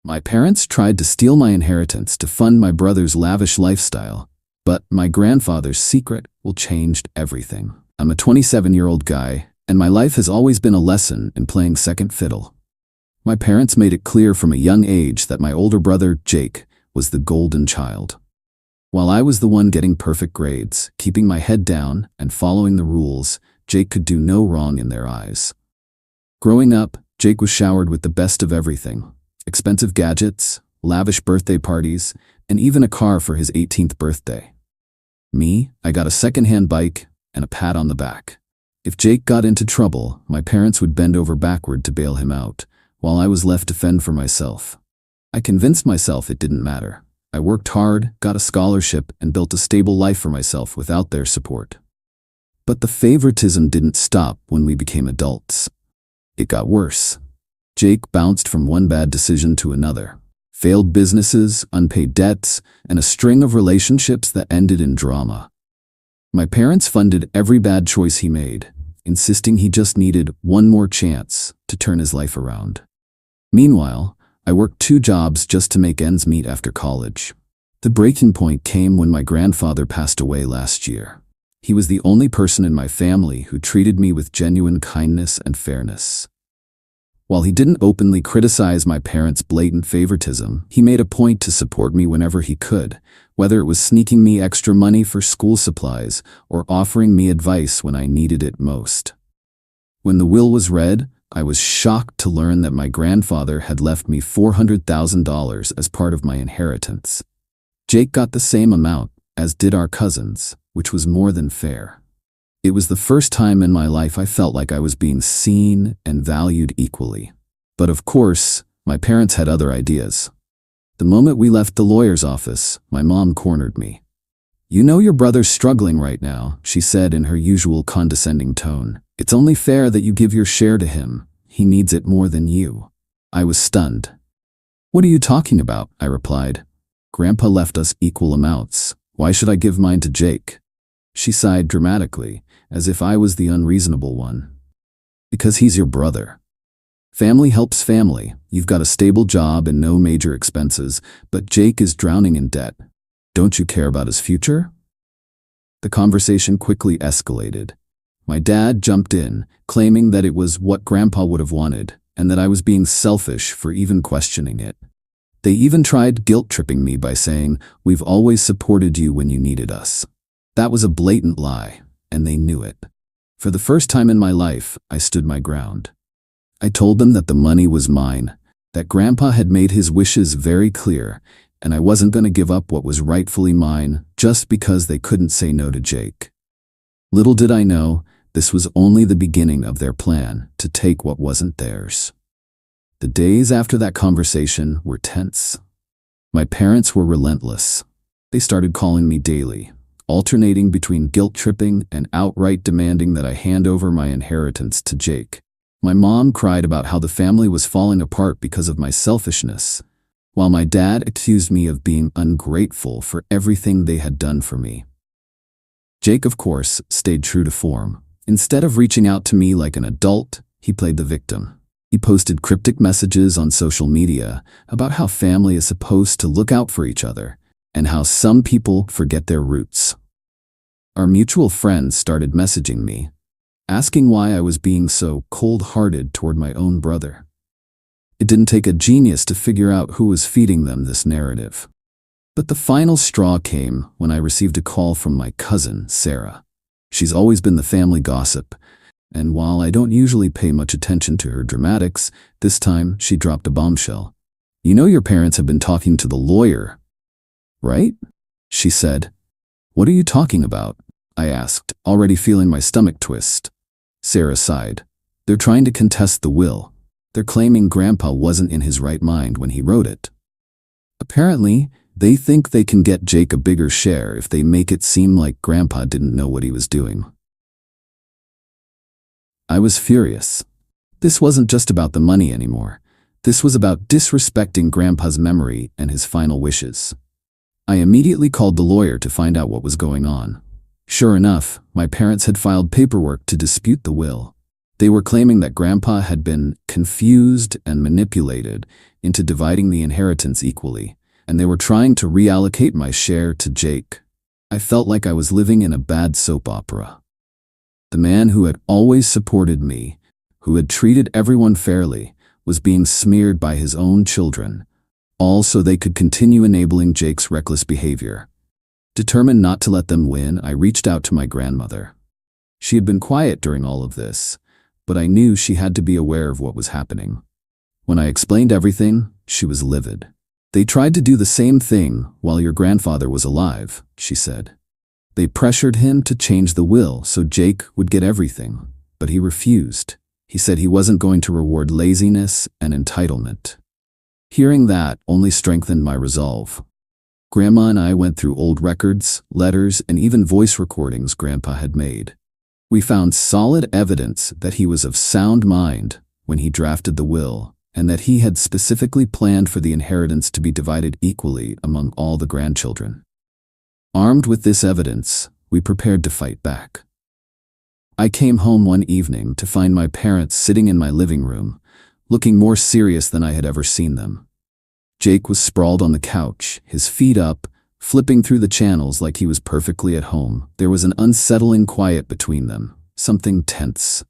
My parents tried to steal my inheritance to fund my brother's lavish lifestyle, but my grandfather's secret will changed everything. I'm a 27-year-old guy, and my life has always been a lesson in playing second fiddle. My parents made it clear from a young age that my older brother, Jake, was the golden child. While I was the one getting perfect grades, keeping my head down, and following the rules, Jake could do no wrong in their eyes. Growing up, Jake was showered with the best of everything: expensive gadgets, lavish birthday parties, and even a car for his 18th birthday. Me, I got a second-hand bike and a pat on the back. If Jake got into trouble, my parents would bend over backward to bail him out, while I was left to fend for myself. I convinced myself it didn't matter. I worked hard, got a scholarship, and built a stable life for myself without their support. But the favoritism didn't stop when we became adults. It got worse. Jake bounced from one bad decision to another. Failed businesses, unpaid debts, and a string of relationships that ended in drama. My parents funded every bad choice he made, insisting he just needed one more chance to turn his life around. Meanwhile, I worked 2 jobs just to make ends meet after college. The breaking point came when my grandfather passed away last year. He was the only person in my family who treated me with genuine kindness and fairness. While he didn't openly criticize my parents' blatant favoritism, he made a point to support me whenever he could, whether it was sneaking me extra money for school supplies or offering me advice when I needed it most. When the will was read, I was shocked to learn that my grandfather had left me $400,000 as part of my inheritance. Jake got the same amount, as did our cousins, which was more than fair. It was the first time in my life I felt like I was being seen and valued equally. But of course, my parents had other ideas. The moment we left the lawyer's office, my mom cornered me. "You know your brother's struggling right now," she said in her usual condescending tone. "It's only fair that you give your share to him. He needs it more than you." I was stunned. "What are you talking about?" I replied. "Grandpa left us equal amounts. Why should I give mine to Jake?" She sighed dramatically, as if I was the unreasonable one. "Because he's your brother. Family helps family. You've got a stable job and no major expenses, but Jake is drowning in debt. Don't you care about his future?" The conversation quickly escalated. My dad jumped in, claiming that it was what Grandpa would have wanted, and that I was being selfish for even questioning it. They even tried guilt-tripping me by saying, "We've always supported you when you needed us." That was a blatant lie, and they knew it. For the first time in my life, I stood my ground. I told them that the money was mine, that Grandpa had made his wishes very clear, and I wasn't going to give up what was rightfully mine just because they couldn't say no to Jake. Little did I know, this was only the beginning of their plan to take what wasn't theirs. The days after that conversation were tense. My parents were relentless. They started calling me daily, alternating between guilt-tripping and outright demanding that I hand over my inheritance to Jake. My mom cried about how the family was falling apart because of my selfishness, while my dad accused me of being ungrateful for everything they had done for me. Jake, of course, stayed true to form. Instead of reaching out to me like an adult, he played the victim. He posted cryptic messages on social media about how family is supposed to look out for each other and how some people forget their roots. Our mutual friends started messaging me, asking why I was being so cold-hearted toward my own brother. It didn't take a genius to figure out who was feeding them this narrative. But the final straw came when I received a call from my cousin, Sarah. She's always been the family gossip, and while I don't usually pay much attention to her dramatics, this time she dropped a bombshell. "You know your parents have been talking to the lawyer, right?" she said. "What are you talking about?" I asked, already feeling my stomach twist. Sarah sighed. "They're trying to contest the will. They're claiming Grandpa wasn't in his right mind when he wrote it. Apparently, they think they can get Jake a bigger share if they make it seem like Grandpa didn't know what he was doing." I was furious. This wasn't just about the money anymore. This was about disrespecting Grandpa's memory and his final wishes. I immediately called the lawyer to find out what was going on. Sure enough, my parents had filed paperwork to dispute the will. They were claiming that Grandpa had been confused and manipulated into dividing the inheritance equally, and they were trying to reallocate my share to Jake. I felt like I was living in a bad soap opera. The man who had always supported me, who had treated everyone fairly, was being smeared by his own children, all so they could continue enabling Jake's reckless behavior. Determined not to let them win, I reached out to my grandmother. She had been quiet during all of this, but I knew she had to be aware of what was happening. When I explained everything, she was livid. "They tried to do the same thing while your grandfather was alive," she said. "They pressured him to change the will so Jake would get everything, but he refused. He said he wasn't going to reward laziness and entitlement." Hearing that only strengthened my resolve. Grandma and I went through old records, letters, and even voice recordings Grandpa had made. We found solid evidence that he was of sound mind when he drafted the will, and that he had specifically planned for the inheritance to be divided equally among all the grandchildren. Armed with this evidence, we prepared to fight back. I came home one evening to find my parents sitting in my living room, looking more serious than I had ever seen them. Jake was sprawled on the couch, his feet up, flipping through the channels like he was perfectly at home. There was an unsettling quiet between them, something tense.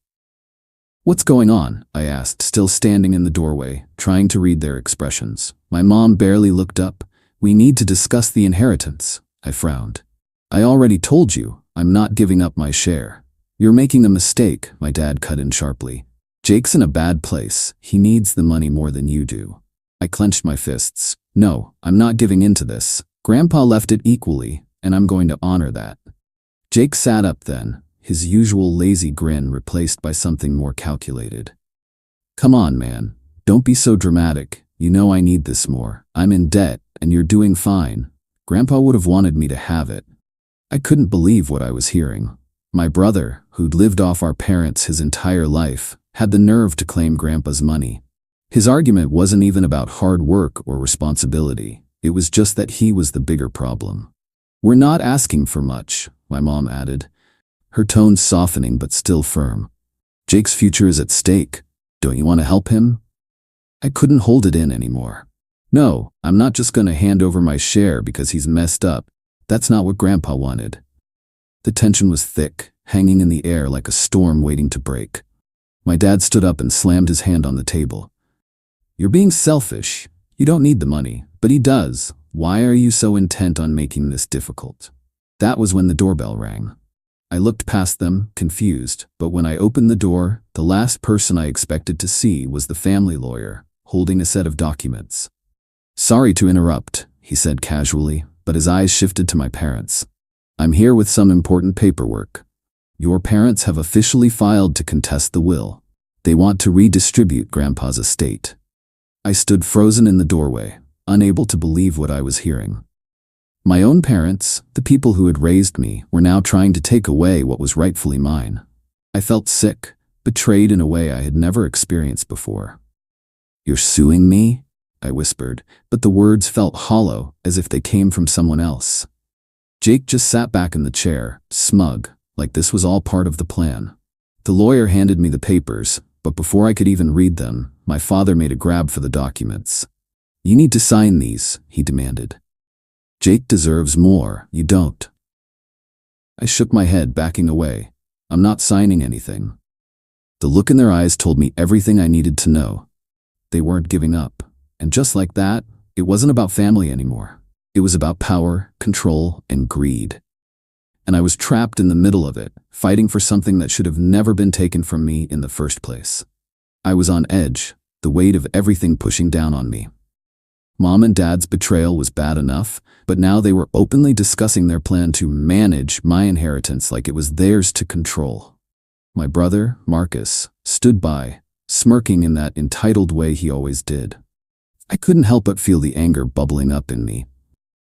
"What's going on?" I asked, still standing in the doorway, trying to read their expressions. My mom barely looked up. "We need to discuss the inheritance," I frowned. "I already told you, I'm not giving up my share." "You're making a mistake," my dad cut in sharply. "Jake's in a bad place. He needs the money more than you do." I clenched my fists. "No, I'm not giving in to this. Grandpa left it equally, and I'm going to honor that." Jake sat up then, his usual lazy grin replaced by something more calculated. "Come on, man. Don't be so dramatic. You know I need this more. I'm in debt, and you're doing fine. Grandpa would have wanted me to have it." I couldn't believe what I was hearing. My brother, who'd lived off our parents his entire life, had the nerve to claim Grandpa's money. His argument wasn't even about hard work or responsibility. It was just that he was the bigger problem. "We're not asking for much," my mom added, her tone softening but still firm. "Jake's future is at stake. Don't you want to help him?" I couldn't hold it in anymore. "No, I'm not just going to hand over my share because he's messed up. That's not what Grandpa wanted." The tension was thick, hanging in the air like a storm waiting to break. My dad stood up and slammed his hand on the table. "You're being selfish. You don't need the money, but he does. Why are you so intent on making this difficult?" That was when the doorbell rang. I looked past them, confused, but when I opened the door, the last person I expected to see was the family lawyer, holding a set of documents. "Sorry to interrupt," he said casually, but his eyes shifted to my parents. "I'm here with some important paperwork. Your parents have officially filed to contest the will. They want to redistribute Grandpa's estate." I stood frozen in the doorway, unable to believe what I was hearing. My own parents, the people who had raised me, were now trying to take away what was rightfully mine. I felt sick, betrayed in a way I had never experienced before. "You're suing me?" I whispered, but the words felt hollow, as if they came from someone else. Jake just sat back in the chair, smug, like this was all part of the plan. The lawyer handed me the papers, but before I could even read them, my father made a grab for the documents. "You need to sign these," he demanded. "Jake deserves more, you don't." I shook my head, backing away. "I'm not signing anything." The look in their eyes told me everything I needed to know. They weren't giving up. And just like that, it wasn't about family anymore. It was about power, control, and greed. And I was trapped in the middle of it, fighting for something that should have never been taken from me in the first place. I was on edge, the weight of everything pushing down on me. Mom and Dad's betrayal was bad enough, but now they were openly discussing their plan to manage my inheritance like it was theirs to control. My brother, Marcus, stood by, smirking in that entitled way he always did. I couldn't help but feel the anger bubbling up in me.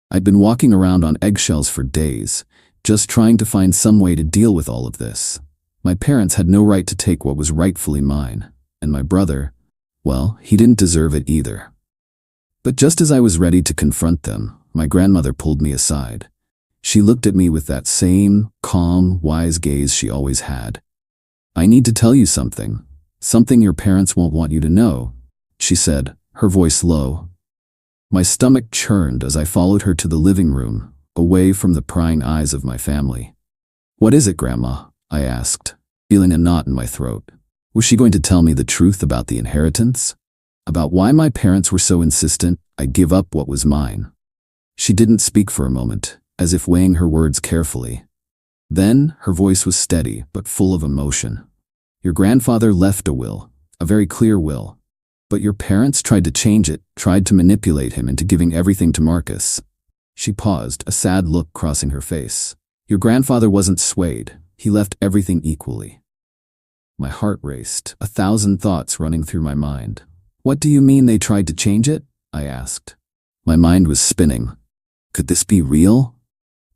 I'd been walking around on eggshells for days, just trying to find some way to deal with all of this. My parents had no right to take what was rightfully mine, and my brother, well, he didn't deserve it either. But just as I was ready to confront them, my grandmother pulled me aside. She looked at me with that same, calm, wise gaze she always had. I need to tell you something. Something your parents won't want you to know, she said, her voice low. My stomach churned as I followed her to the living room, away from the prying eyes of my family. What is it, Grandma? I asked, feeling a knot in my throat. Was she going to tell me the truth about the inheritance? About why my parents were so insistent I give up what was mine? She didn't speak for a moment, as if weighing her words carefully. Then her voice was steady but full of emotion. Your grandfather left a will, a very clear will. But your parents tried to change it, tried to manipulate him into giving everything to Marcus. She paused, a sad look crossing her face. Your grandfather wasn't swayed. He left everything equally. My heart raced, 1,000 thoughts running through my mind. What do you mean they tried to change it? I asked. My mind was spinning. Could this be real?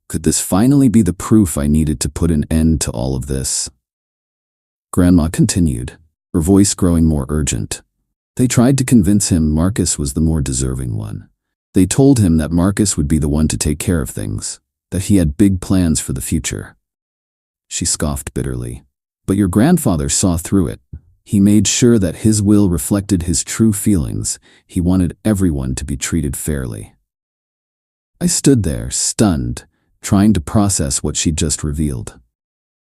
Could this finally be the proof I needed to put an end to all of this? Grandma continued, her voice growing more urgent. They tried to convince him Marcus was the more deserving one. They told him that Marcus would be the one to take care of things, that he had big plans for the future. She scoffed bitterly. But your grandfather saw through it. He made sure that his will reflected his true feelings. He wanted everyone to be treated fairly. I stood there, stunned, trying to process what she'd just revealed.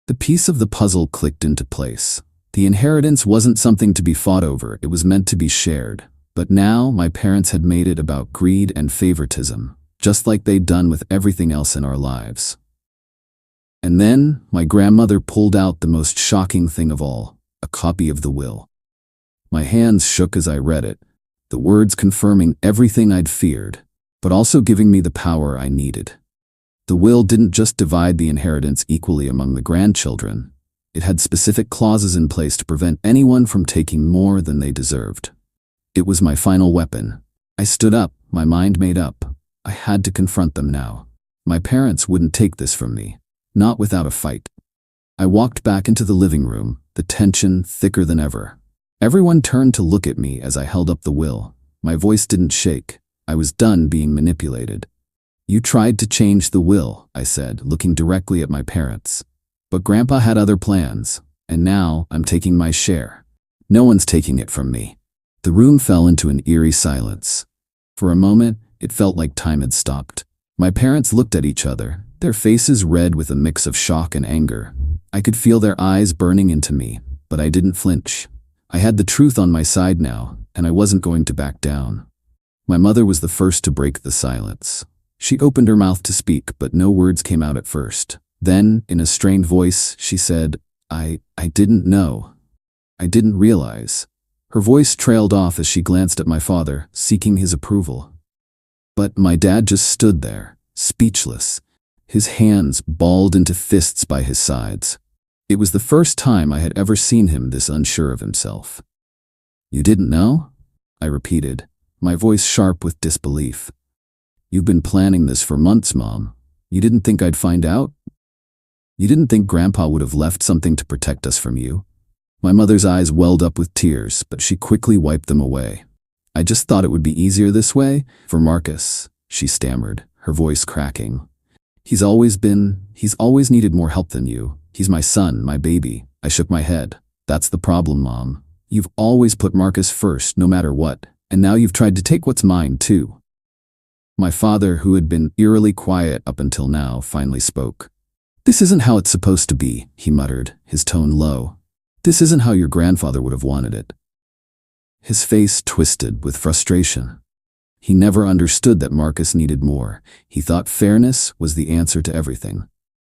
The piece of the puzzle clicked into place. The inheritance wasn't something to be fought over, it was meant to be shared. But now my parents had made it about greed and favoritism, just like they'd done with everything else in our lives. And then my grandmother pulled out the most shocking thing of all, a copy of the will. My hands shook as I read it, the words confirming everything I'd feared, but also giving me the power I needed. The will didn't just divide the inheritance equally among the grandchildren. It had specific clauses in place to prevent anyone from taking more than they deserved. It was my final weapon. I stood up, my mind made up. I had to confront them now. My parents wouldn't take this from me, not without a fight. I walked back into the living room, the tension thicker than ever. Everyone turned to look at me as I held up the will. My voice didn't shake. I was done being manipulated. You tried to change the will, I said, looking directly at my parents. But Grandpa had other plans, and now I'm taking my share. No one's taking it from me. The room fell into an eerie silence. For a moment, it felt like time had stopped. My parents looked at each other, their faces red with a mix of shock and anger. I could feel their eyes burning into me, but I didn't flinch. I had the truth on my side now, and I wasn't going to back down. My mother was the first to break the silence. She opened her mouth to speak, but no words came out at first. Then, in a strained voice, she said, I didn't know. I didn't realize. Her voice trailed off as she glanced at my father, seeking his approval. But my dad just stood there, speechless, his hands balled into fists by his sides. It was the first time I had ever seen him this unsure of himself. You didn't know? I repeated, my voice sharp with disbelief. You've been planning this for months, Mom. You didn't think I'd find out? You didn't think Grandpa would have left something to protect us from you? My mother's eyes welled up with tears, but she quickly wiped them away. I just thought it would be easier this way, for Marcus, she stammered, her voice cracking. He's always needed more help than you. He's my son, my baby. I shook my head. That's the problem, Mom. You've always put Marcus first, no matter what, and now you've tried to take what's mine, too. My father, who had been eerily quiet up until now, finally spoke. This isn't how it's supposed to be, he muttered, his tone low. This isn't how your grandfather would have wanted it. His face twisted with frustration. He never understood that Marcus needed more. He thought fairness was the answer to everything.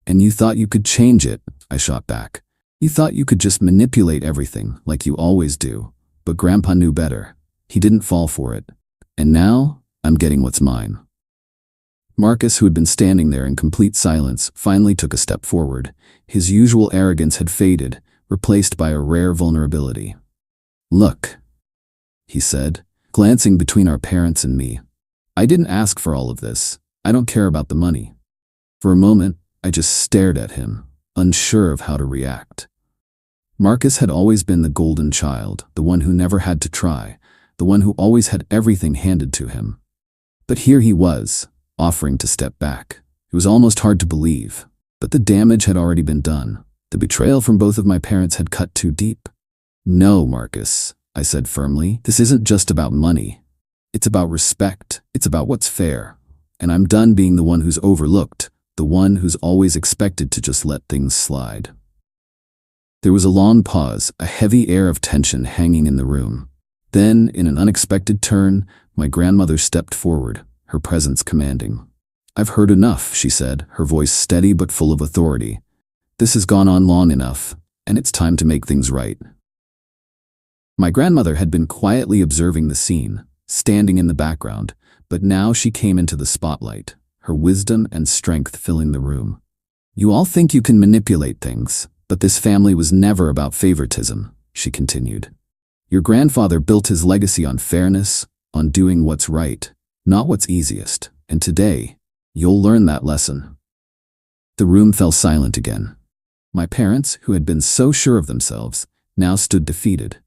And you thought you could change it, I shot back. You thought you could just manipulate everything, like you always do. But Grandpa knew better. He didn't fall for it. And now, I'm getting what's mine. Marcus, who had been standing there in complete silence, finally took a step forward. His usual arrogance had faded, replaced by a rare vulnerability. Look, he said, glancing between our parents and me. I didn't ask for all of this. I don't care about the money. For a moment, I just stared at him, unsure of how to react. Marcus had always been the golden child, the one who never had to try, the one who always had everything handed to him. But here he was, offering to step back. It was almost hard to believe, but the damage had already been done. The betrayal from both of my parents had cut too deep. No, Marcus, I said firmly. This isn't just about money. It's about respect. It's about what's fair. And I'm done being the one who's overlooked, the one who's always expected to just let things slide. There was a long pause, a heavy air of tension hanging in the room. Then, in an unexpected turn, my grandmother stepped forward, her presence commanding. "I've heard enough," she said, her voice steady but full of authority. "This has gone on long enough, and it's time to make things right." My grandmother had been quietly observing the scene, standing in the background, but now she came into the spotlight, her wisdom and strength filling the room. "You all think you can manipulate things, but this family was never about favoritism," she continued. "Your grandfather built his legacy on fairness, on doing what's right, not what's easiest, and today, you'll learn that lesson." The room fell silent again. My parents, who had been so sure of themselves, now stood defeated,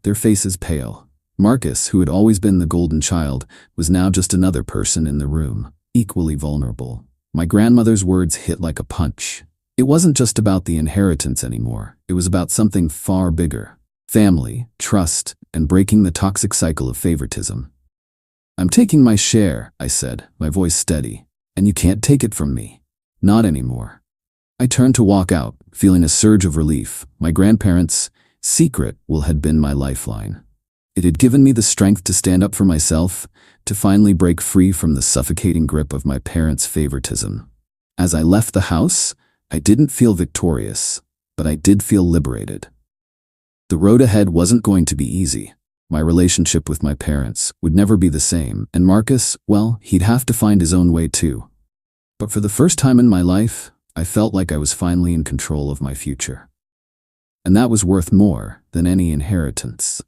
their faces pale. Marcus, who had always been the golden child, was now just another person in the room, equally vulnerable. My grandmother's words hit like a punch. It wasn't just about the inheritance anymore. It was about something far bigger. Family, trust, and breaking the toxic cycle of favoritism. "I'm taking my share," I said, my voice steady, "and you can't take it from me. Not anymore." I turned to walk out, feeling a surge of relief. My grandparents' secret will had been my lifeline. It had given me the strength to stand up for myself, to finally break free from the suffocating grip of my parents' favoritism. As I left the house, I didn't feel victorious, but I did feel liberated. The road ahead wasn't going to be easy. My relationship with my parents would never be the same, and Marcus, well, he'd have to find his own way too. But for the first time in my life, I felt like I was finally in control of my future. And that was worth more than any inheritance.